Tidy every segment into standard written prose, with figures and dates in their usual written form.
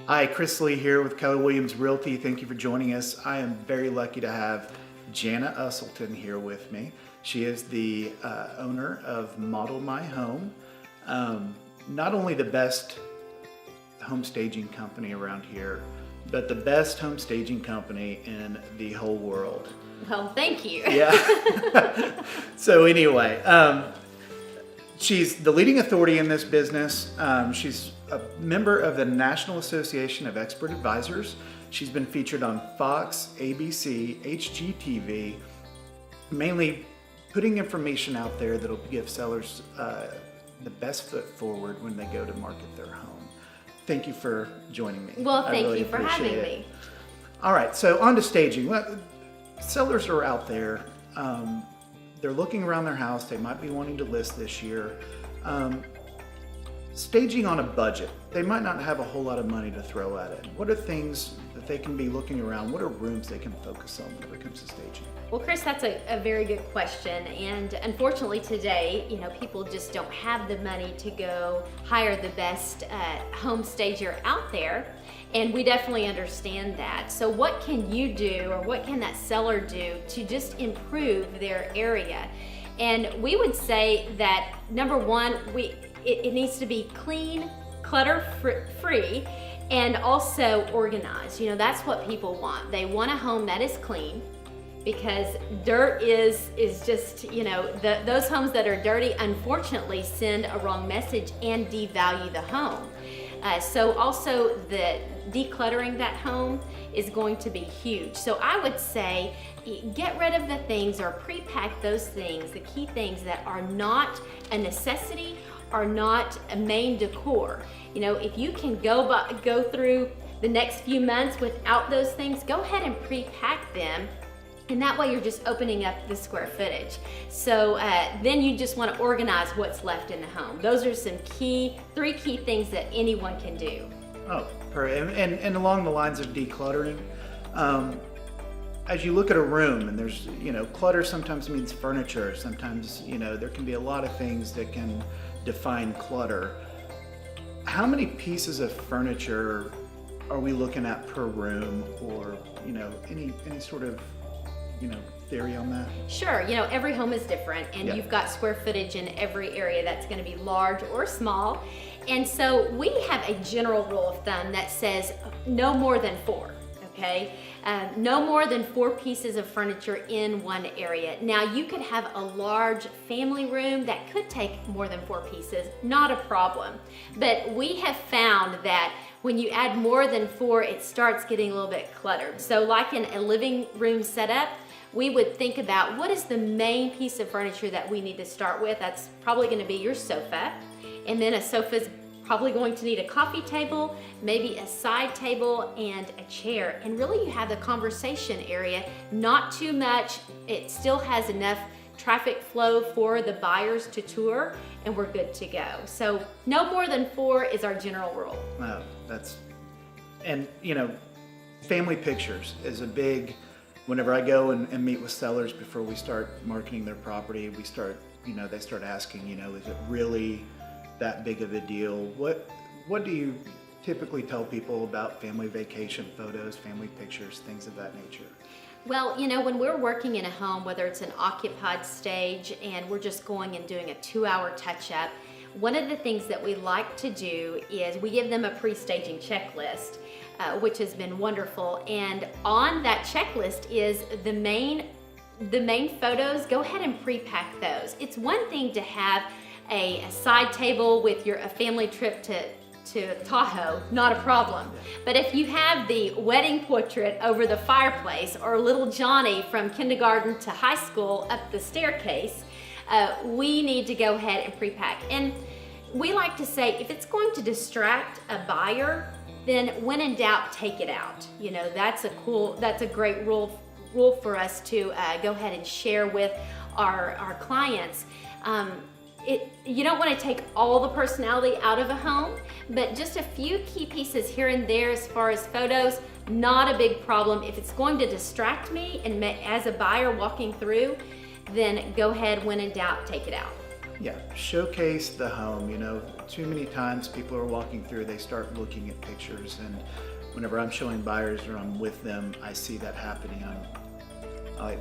Hi, Chris Lee here with Keller Williams Realty. Thank you for joining us. I am very lucky to have Jana Uselton here with me. She is the owner of Model My Home. Not only the best home staging company around here, but the best home staging company in the whole world. Well, thank you. Yeah. So anyway, she's the leading authority in this business. She's a member of the National Association of Expert Advisors. She's been featured on Fox, ABC, HGTV, mainly putting information out there that'll give sellers the best foot forward when they go to market their home. Thank you for joining me. Well, thank really you for having appreciate me. it. All right, so on to staging. Well, sellers are out there. They're looking around their house. They might be wanting to list this year. Staging on a budget. They might not have a whole lot of money to throw at it. What are things that they can be looking around? What are rooms they can focus on when it comes to staging? Well, Chris, that's a very good question. And unfortunately today, people just don't have the money to go hire the best home stager out there. And we definitely understand that. So what can you do, or what can that seller do to just improve their area? And we would say that number one, it needs to be clean, clutter-free, and also organized. That's what people want. They want a home that is clean, because dirt is just, those homes that are dirty, unfortunately, send a wrong message and devalue the home. So also the decluttering that home is going to be huge. So I would say get rid of the things, or pre-pack those things, the key things that are not a necessity, are not a main decor. If you can go through the next few months without those things, go ahead and pre-pack them. And that way you're just opening up the square footage. So then you just want to organize what's left in the home. Those are some three key things that anyone can do. Oh, and along the lines of decluttering, as you look at a room, and there's, clutter sometimes means furniture. Sometimes, there can be a lot of things that can define clutter. How many pieces of furniture are we looking at per room, or, any sort of, theory on that? Sure, every home is different, and Yeah. you've got square footage in every area that's going to be large or small. And so we have a general rule of thumb that says no more than 4, okay? No more than 4 pieces of furniture in one area. Now, you could have a large family room that could take more than 4 pieces, not a problem. But we have found that when you add more than 4, it starts getting a little bit cluttered. So like in a living room setup, we would think about what is the main piece of furniture that we need to start with. That's probably going to be your sofa. And then a sofa's probably going to need a coffee table, maybe a side table, and a chair. And really you have the conversation area, not too much. It still has enough traffic flow for the buyers to tour, and we're good to go. So no more than 4 is our general rule. Oh, and family pictures is a big, whenever I go and meet with sellers before we start marketing their property, we start, they start asking, is it really that big of a deal? What do you typically tell people about family vacation photos, family pictures, things of that nature? Well, when we're working in a home, whether it's an occupied stage and we're just going and doing a 2-hour touch-up, one of the things that we like to do is we give them a pre-staging checklist, which has been wonderful. And on that checklist is the main photos. Go ahead and pre-pack those. It's one thing to have a side table with a family trip to Tahoe, not a problem. But if you have the wedding portrait over the fireplace, or little Johnny from kindergarten to high school up the staircase, we need to go ahead and pre-pack. And we like to say, if it's going to distract a buyer, then when in doubt, take it out. That's a great rule for us to go ahead and share with our clients. You don't want to take all the personality out of a home, but just a few key pieces here and there as far as photos, not a big problem. If it's going to distract me and as a buyer walking through, then go ahead, when in doubt, take it out. Yeah, showcase the home. too many times people are walking through, they start looking at pictures, and whenever I'm showing buyers or I'm with them, I see that happening. I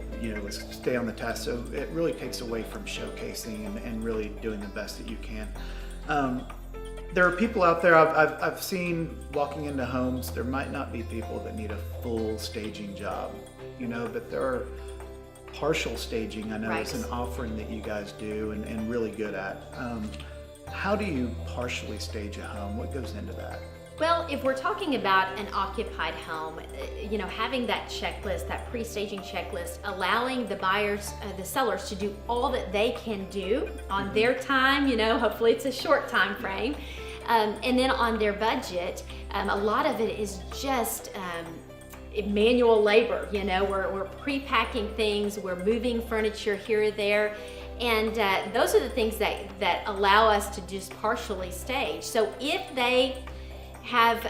stay on the task. So it really takes away from showcasing and really doing the best that you can. There are people out there I've seen walking into homes. There might not be people that need a full staging job, but there are partial staging. I know Right. is an offering that you guys do and really good at. How do you partially stage a home? What goes into that? Well, if we're talking about an occupied home, having that checklist, that pre-staging checklist, allowing the buyers, the sellers to do all that they can do on their time, hopefully it's a short time frame, and then on their budget, a lot of it is just manual labor. We're pre-packing things, we're moving furniture here or there, and those are the things that allow us to just partially stage. So if they have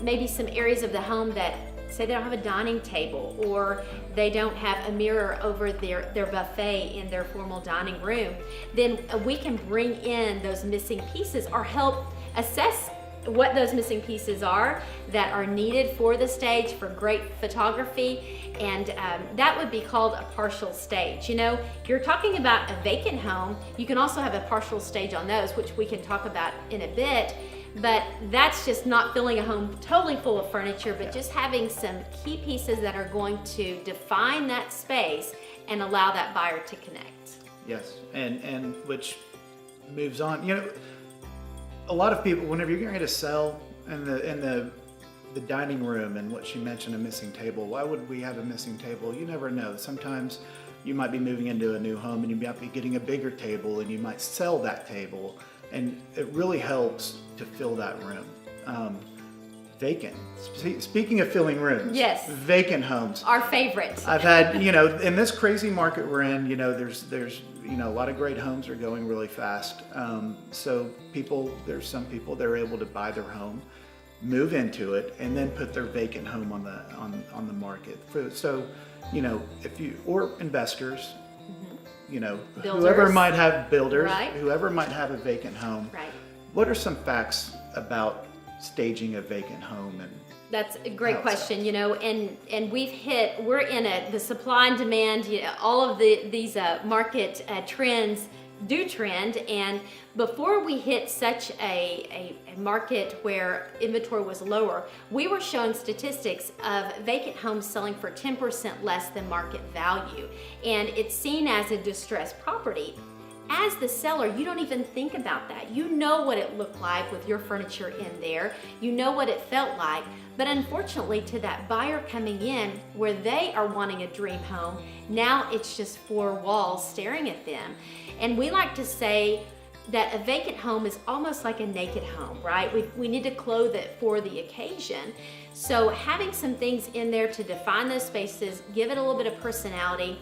maybe some areas of the home that say they don't have a dining table, or they don't have a mirror over their buffet in their formal dining room, then we can bring in those missing pieces or help assess what those missing pieces are that are needed for the stage for great photography, and that would be called a partial stage. You're talking about a vacant home, you can also have a partial stage on those, which we can talk about in a bit. But that's just not filling a home totally full of furniture, but just having some key pieces that are going to define that space and allow that buyer to connect. Yes, and which moves on. A lot of people, whenever you're getting ready to sell in the dining room, and what she mentioned, a missing table. Why would we have a missing table? You never know. Sometimes you might be moving into a new home and you might be getting a bigger table, and you might sell that table. And it really helps to fill that room. Vacant. Speaking of filling rooms, Yes. Vacant homes. Our favorite. I've had, in this crazy market we're in, there's a lot of great homes are going really fast. So there's some people that are able to buy their home, move into it, and then put their vacant home on the market. Or investors. Builders. Whoever might have builders, Right. whoever might have a vacant home. Right. What are some facts about staging a vacant home? And That's a great how it question, and we're in the supply and demand, all of these market trends do trend, and before we hit such a market where inventory was lower, we were showing statistics of vacant homes selling for 10% less than market value, and it's seen as a distressed property. As the seller, you don't even think about that. You know what it looked like with your furniture in there. You know what it felt like. But unfortunately, to that buyer coming in where they are wanting a dream home, now it's just four walls staring at them. And we like to say that a vacant home is almost like a naked home, right? We need to clothe it for the occasion. So having some things in there to define those spaces, give it a little bit of personality.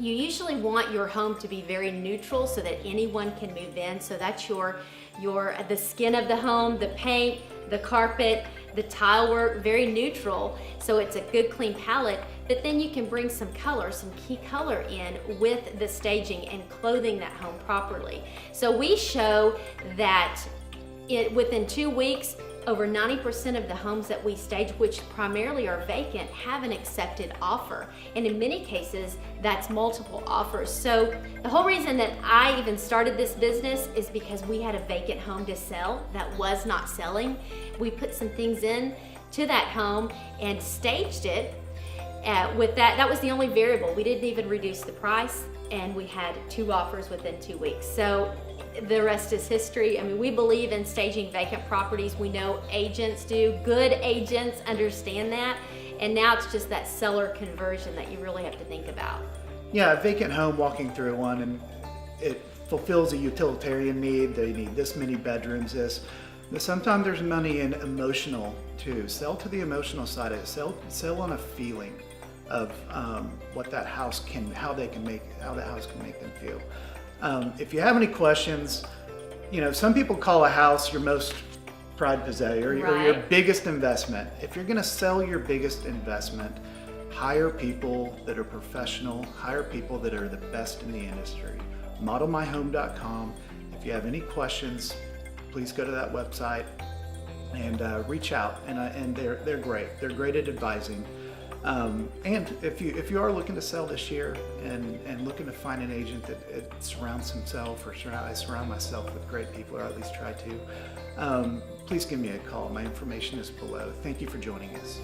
You usually want your home to be very neutral so that anyone can move in. So that's the skin of the home, the paint, the carpet, the tile work, very neutral. So it's a good clean palette, but then you can bring some color, some key color in with the staging and clothing that home properly. So we show that within 2 weeks, over 90% of the homes that we stage, which primarily are vacant, have an accepted offer. And in many cases, that's multiple offers. So the whole reason that I even started this business is because we had a vacant home to sell that was not selling. We put some things in to that home and staged it. With that was the only variable. We didn't even reduce the price, and we had 2 offers within 2 weeks. So the rest is history. I mean, we believe in staging vacant properties. We know agents do. Good agents understand that. And now it's just that seller conversion that you really have to think about. Yeah, a vacant home, walking through one, and it fulfills a utilitarian need. They need this many bedrooms, this. But sometimes there's money in emotional too. Sell to the emotional side of it. Sell on a feeling of what that house how the house can make them feel. If you have any questions, some people call a house your most prized possession or your biggest investment. If you're going to sell your biggest investment, hire people that are professional, hire people that are the best in the industry. Modelmyhome.com. If you have any questions, please go to that website and reach out. And they're great. They're great at advising. And if you are looking to sell this year and looking to find an agent that surrounds himself, or I surround myself with great people, or at least try to, please give me a call. My information is below. Thank you for joining us.